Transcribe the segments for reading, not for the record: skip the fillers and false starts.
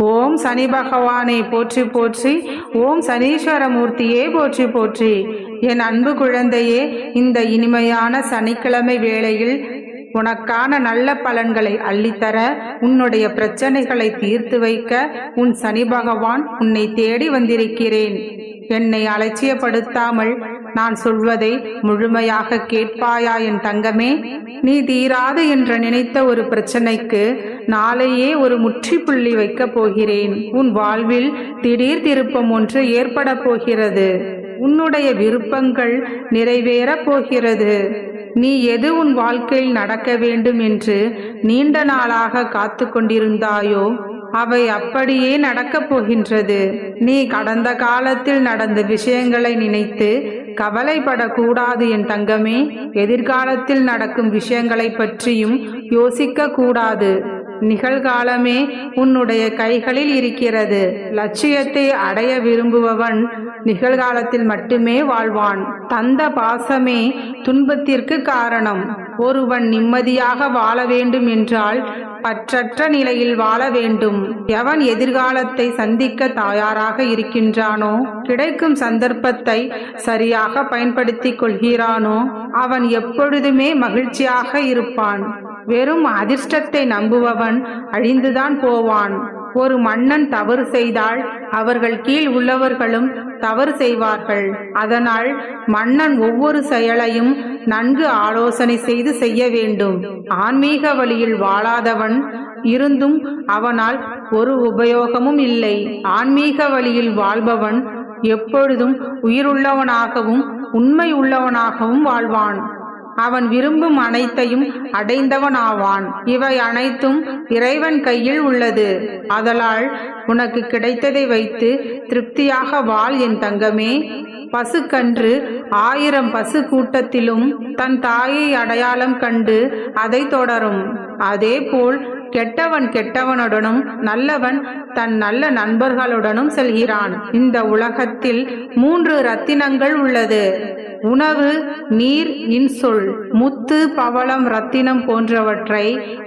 ஓம் சனி பகவானை போற்றி போற்றி. ஓம் சனீஸ்வரமூர்த்தியே போற்றி போற்றி. என் அன்பு குழந்தையே, இந்த இனிமையான சனிக்கிழமை வேளையில் உனக்கான நல்ல பலன்களை அள்ளித்தர, உன்னுடைய பிரச்சனைகளை தீர்த்து வைக்க உன் சனி பகவான் உன்னை தேடி வந்திருக்கிறேன். என்னை அலட்சியப்படுத்தாமல் நான் சொல்வதை முழுமையாக கேட்பாயா என் தங்கமே? நீ தீராது என்று நினைத்த ஒரு பிரச்சனைக்கு நாளையே ஒரு முற்றுப்புள்ளி வைக்கப் போகிறேன். உன் வாழ்வில் திடீர் திருப்பம் ஒன்று ஏற்பட போகிறது. உன்னுடைய விருப்பங்கள் நிறைவேறப் போகிறது. நீ எது உன் வாழ்க்கையில் நடக்க வேண்டும் என்று நீண்ட நாளாக காத்து கொண்டிருந்தாயோ அவை அப்படியே நடக்கப் போகின்றது. நீ கடந்த காலத்தில் நடந்த விஷயங்களை நினைத்து கவலைப்படக்கூடாது என் தங்கமே. எதிர்காலத்தில் நடக்கும் விஷயங்களை பற்றியும் யோசிக்க கூடாது. நிகழ்காலமே உன்னுடைய கைகளில் இருக்கிறது. லட்சியத்தை அடைய விரும்புபவன் நிகழ்காலத்தில் மட்டுமே வாழ்வான். தந்த பாசமே துன்பத்திற்கு காரணம். ஒருவன் நிம்மதியாக வாழ வேண்டும் என்றால் பற்றற்ற நிலையில் வாழ வேண்டும். எவன் எதிர்காலத்தை சந்திக்க தயாராக இருக்கின்றானோ, கிடைக்கும் சந்தர்ப்பத்தை சரியாக பயன்படுத்திக் கொள்கிறானோ, அவன் எப்பொழுதுமே மகிழ்ச்சியாக இருப்பான். வெறும் அதிர்ஷ்டத்தை நம்புபவன் அழிந்துதான் போவான். ஒரு மன்னன் தவறு செய்தால் அவர்கள் கீழ் உள்ளவர்களும் தவறு செய்வார்கள். அதனால் மன்னன் ஒவ்வொரு செயலையும் நன்கு ஆலோசனை செய்து செய்ய வேண்டும். ஆன்மீக வழியில் வாழாதவன் இருந்தும் அவனால் ஒரு உபயோகமும் இல்லை. ஆன்மீக வழியில் வாழ்பவன் எப்பொழுதும் உயிருள்ளவனாகவும் உண்மை உள்ளவனாகவும் வாழ்வான். அவன் விரும்பும் அனைத்தையும் அடைந்தவனாவான். இவை அனைத்தும் இறைவன் கையில் உள்ளது. அதனால் உனக்கு கிடைத்ததை வைத்து திருப்தியாக வாழ் என் தங்கமே. பசுக்கன்று 1000 பசு கூட்டத்திலும் தன் தாயை அடையாளம் கண்டு அதை தொடரும். அதேபோல் கெட்டவன் கெட்டவனுடனும் நல்லவன் தன் நல்ல நண்பர்களுடனும் செல்கிறான். இந்த உலகத்தில் 3 ரத்தினங்கள் உள்ளது: உணவு, நீர், இன்சொல். முத்து, பவளம், ரத்தினம் போன்றவற்றை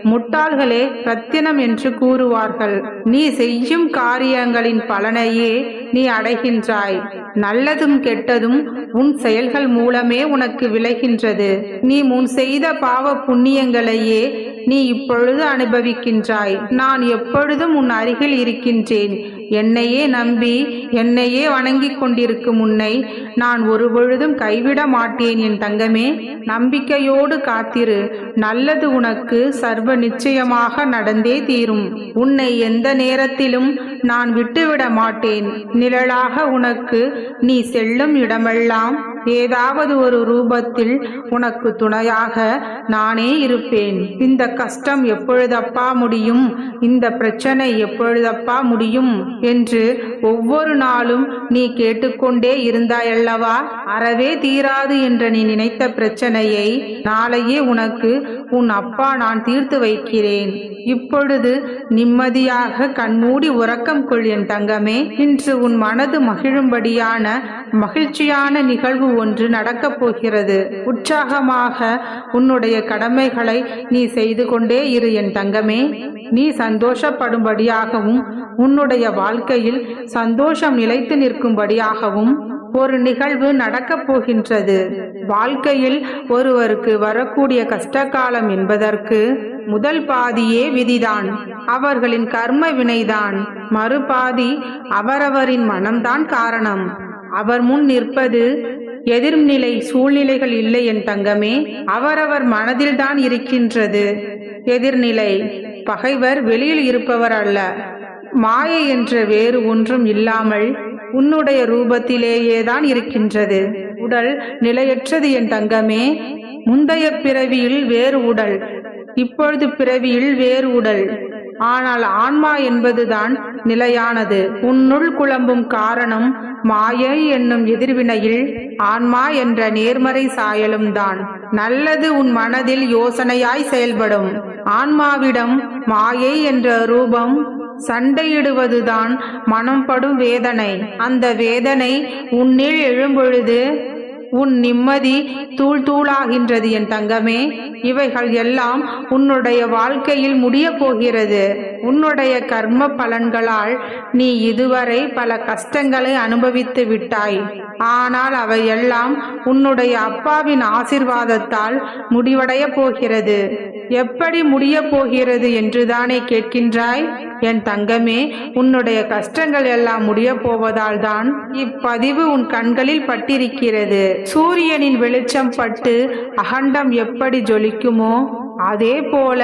முட்டாள்களே ரத்தினம் என்று கூறுவார்கள். நீ செய்யும் காரியங்களின் பலனையே நீ அடைகின்றாய். நல்லதும் கெட்டதும் உன் செயல்கள் மூலமே உனக்கு விளைகின்றது. நீ முன் செய்த பாவ புண்ணியங்களையே நீ இப்பொழுது அனுபவிக்கின்றாய். நான் எப்பொழுதும் உன் அருகில் இருக்கின்றேன். என்னையே நம்பி என்னையே வணங்கிக் கொண்டிருக்கும் உன்னை நான் ஒருபொழுதும் கைவிட மாட்டேன் என் தங்கமே. நம்பிக்கையோடு காத்திரு. நல்லது உனக்கு சர்வ நிச்சயமாக நடந்தே தீரும். உன்னை எந்த நேரத்திலும் நான் விட்டுவிட மாட்டேன். நிழலாக உனக்கு நீ செல்லும் இடமெல்லாம் ஏதாவது ஒரு ரூபத்தில் உனக்கு துணையாக நானே இருப்பேன். இந்த கஷ்டம் எப்பொழுதப்பா முடியும், இந்த பிரச்சனை எப்பொழுதப்பா முடியும் என்று ஒவ்வொரு நாளும் நீ கேட்டுக்கொண்டே இருந்தாயல்லவா? அறவே தீராது என்று நீ நினைத்த பிரச்சனையை நாளையே உனக்கு உன் அப்பா நான் தீர்த்து வைக்கிறேன். இப்பொழுது நிம்மதியாக கண்மூடி உறக்கம் கொள் என் தங்கமே. இன்று உன் மனது மகிழும்படியான மகிழ்ச்சியான நிகழ்வு ஒன்று நடக்கப் போகிறது. உற்சாகமாக உன்னுடைய கடமைகளை நீ செய்து கொண்டே இரு என் தங்கமே. நீ சந்தோஷப்படும்படியாகவும் உன்னுடைய வாழ்க்கையில் சந்தோஷம் நிலைத்து நிற்கும்படியாகவும் ஒரு நிகழ்வு நடக்கப் போகின்றது. வாழ்க்கையில் ஒருவருக்கு வரக்கூடிய கஷ்டகாலம் என்பதற்கு முதல் பாதியே விதிதான், அவர்களின் கர்ம வினைதான். மறுபாதி அவரவரின் மனம்தான் காரணம். அவர் முன் நிற்பது எதிர்நிலை சூழ்நிலைகள் இல்லை என் தங்கமே. அவரவர் மனதில்தான் இருக்கின்றது எதிர்நிலை. பகைவர் வெளியில் இருப்பவர் அல்ல. மாயை என்ற வேறு ஒன்றும் இல்லாமல் உன்னுடைய ரூபத்திலேயேதான் இருக்கின்றது. உடல் நிலையற்றது என் தங்கமே. முந்தைய பிறவியில் வேறு உடல், இப்பொழுது பிறவியில் வேறு உடல். ஆனால் ஆன்மா என்பதுதான் நிலையானது. உன்னுள் குழம்பும் காரணம் மாயை என்னும் எதிர்வினையில் ஆன்மா என்ற நேர்மறை சாயலும் தான். நல்லது உன் மனதில் யோசனையாய் செயல்படும். ஆன்மாவிடம் மாயை என்ற ரூபம் சண்டையிடுவதுதான் மனம் படும் வேதனை. அந்த வேதனை உன்னில் எழும்பொழுது உன் நிம்மதி தூள் தூளாகின்றது என் தங்கமே. இவைகள் எல்லாம் உன்னுடைய வாழ்க்கையில் முடிய போகிறது. உன்னுடைய கர்ம பலன்களால் நீ இதுவரை பல கஷ்டங்களை அனுபவித்து விட்டாய். ஆனால் அவையெல்லாம் உன்னுடைய அப்பாவின் ஆசிர்வாதத்தால் முடிவடைய போகிறது. எப்படி முடிய போகிறது என்றுதானே கேட்கின்றாய்? என் தங்கமே, உன்னுடைய கஷ்டங்கள் எல்லாம் முடிய போவதால் தான் இப்பதிவு உன் கண்களில் பட்டிருக்கிறது. சூரியனின் வெளிச்சம் பட்டு அகண்டம் எப்படி ஜொலிக்குமோ அதே போல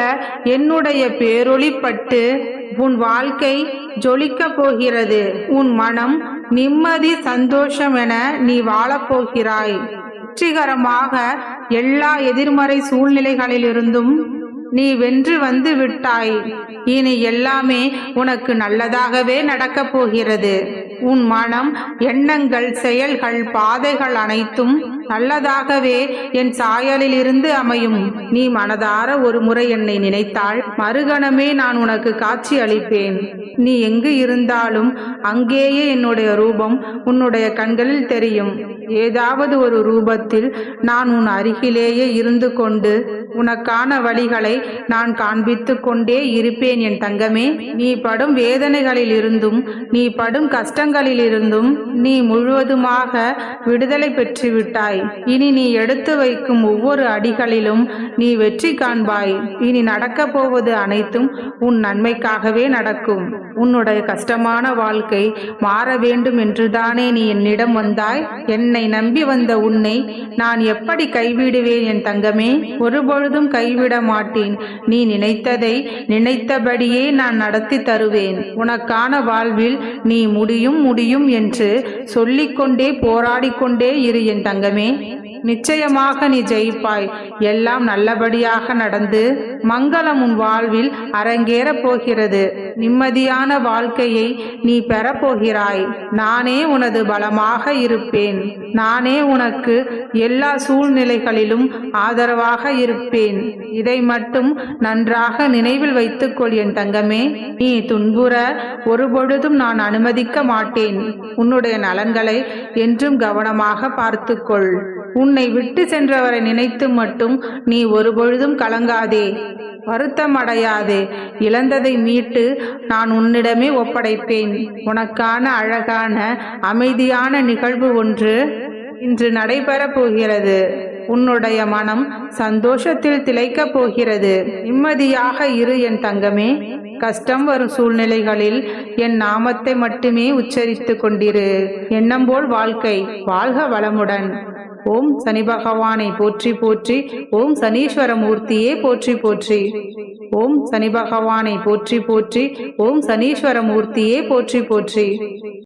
என்னுடைய பேரொளி பட்டு உன் வாழ்க்கை ஜொலிக்க போகிறது. உன் மனம் நிம்மதி சந்தோஷம் என நீ வாழப்போகிறாய். வெற்றிகரமாக எல்லா எதிர்மறை சூழ்நிலைகளிலிருந்தும் நீ வென்று வந்து விட்டாய். இனி எல்லாமே உனக்கு நல்லதாகவே நடக்கப் போகிறது. உன் மனம், எண்ணங்கள், செயல்கள், பாதைகள் அனைத்தும் நல்லதாகவே என் சாயலில் இருந்து அமையும். நீ மனதார ஒரு முறை என்னை நினைத்தால் மறுகணமே நான் உனக்கு காட்சி அளிப்பேன். நீ எங்கு இருந்தாலும் அங்கேயே என்னுடைய ரூபம் உன்னுடைய கண்களில் தெரியும். ஏதாவது ஒரு ரூபத்தில் நான் உன் அருகிலேயே இருந்து கொண்டு உனக்கான வழிகளை நான் காண்பித்து கொண்டே இருப்பேன் என் தங்கமே. நீ படும் வேதனைகளில் இருந்தும் நீ படும் கஷ்டங்களில் இருந்தும் நீ முழுவதுமாக விடுதலை பெற்று விட்டாய். இனி நீ எடுத்து வைக்கும் ஒவ்வொரு அடிகளிலும் நீ வெற்றி காண்பாய். இனி நடக்கப் போவது அனைத்தும் உன் நன்மைக்காகவே நடக்கும். உன்னுடைய கஷ்டமான வாழ்க்கை மாற வேண்டும் என்றுதானே நீ என்னிடம் வந்தாய். என்னை நம்பி வந்த உன்னை நான் எப்படி கைவிடுவேன் என் தங்கமே? ஒருபொழுதும் கைவிட மாட்டேன். நீ நினைத்ததை நினைத்தபடியே நான் நடத்தி தருவேன். உனக்கான வாழ்வில் நீ முடியும் முடியும் என்று சொல்லிக்கொண்டே போராடிக்கொண்டே இரு என் தங்கமே. நிச்சயமாக நீ ஜெயிப்பாய். எல்லாம் நல்லபடியாக நடந்து மங்களம் உன் வாழ்வில் அரங்கேறப் போகிறது. நிம்மதியான வாழ்க்கையை நீ பெறப்போகிறாய். நானே உனது பலமாக இருப்பேன். நானே உனக்கு எல்லா சூழ்நிலைகளிலும் ஆதரவாக இருப்பேன். இதை மட்டும் நன்றாக நினைவில் வைத்துக்கொள் என் தங்கமே. நீ துன்புற ஒருபொழுதும் நான் அனுமதிக்க மாட்டேன். உன்னுடைய நலன்களை என்றும் கவனமாக பார்த்துக்கொள். உன்னை விட்டு சென்றவரை நினைத்து மட்டும் நீ ஒருபொழுதும் கலங்காதே, வருத்தம் அடையாதே. இழந்ததை மீட்டு நான் உன்னிடமே ஒப்படைப்பேன். உனக்கான அழகான அமைதியான நிகழ்வு ஒன்று இன்று நடைபெறப் போகிறது. உன்னுடைய மனம் சந்தோஷத்தில் திளைக்கப் போகிறது. நிம்மதியாக இரு என் தங்கமே. கஷ்டம் வரும் சூழ்நிலைகளில் என் நாமத்தை மட்டுமே உச்சரித்து கொண்டிரு. எண்ணம் போல் வாழ்க்கை. வாழ்க வளமுடன். ஓம் சனி பகவானை போற்றி போற்றி. ஓம் சனீஸ்வர மூர்த்தியே போற்றி போற்றி. ஓம் சனி பகவானை போற்றி போற்றி. ஓம் சனீஸ்வர மூர்த்தியே போற்றி போற்றி.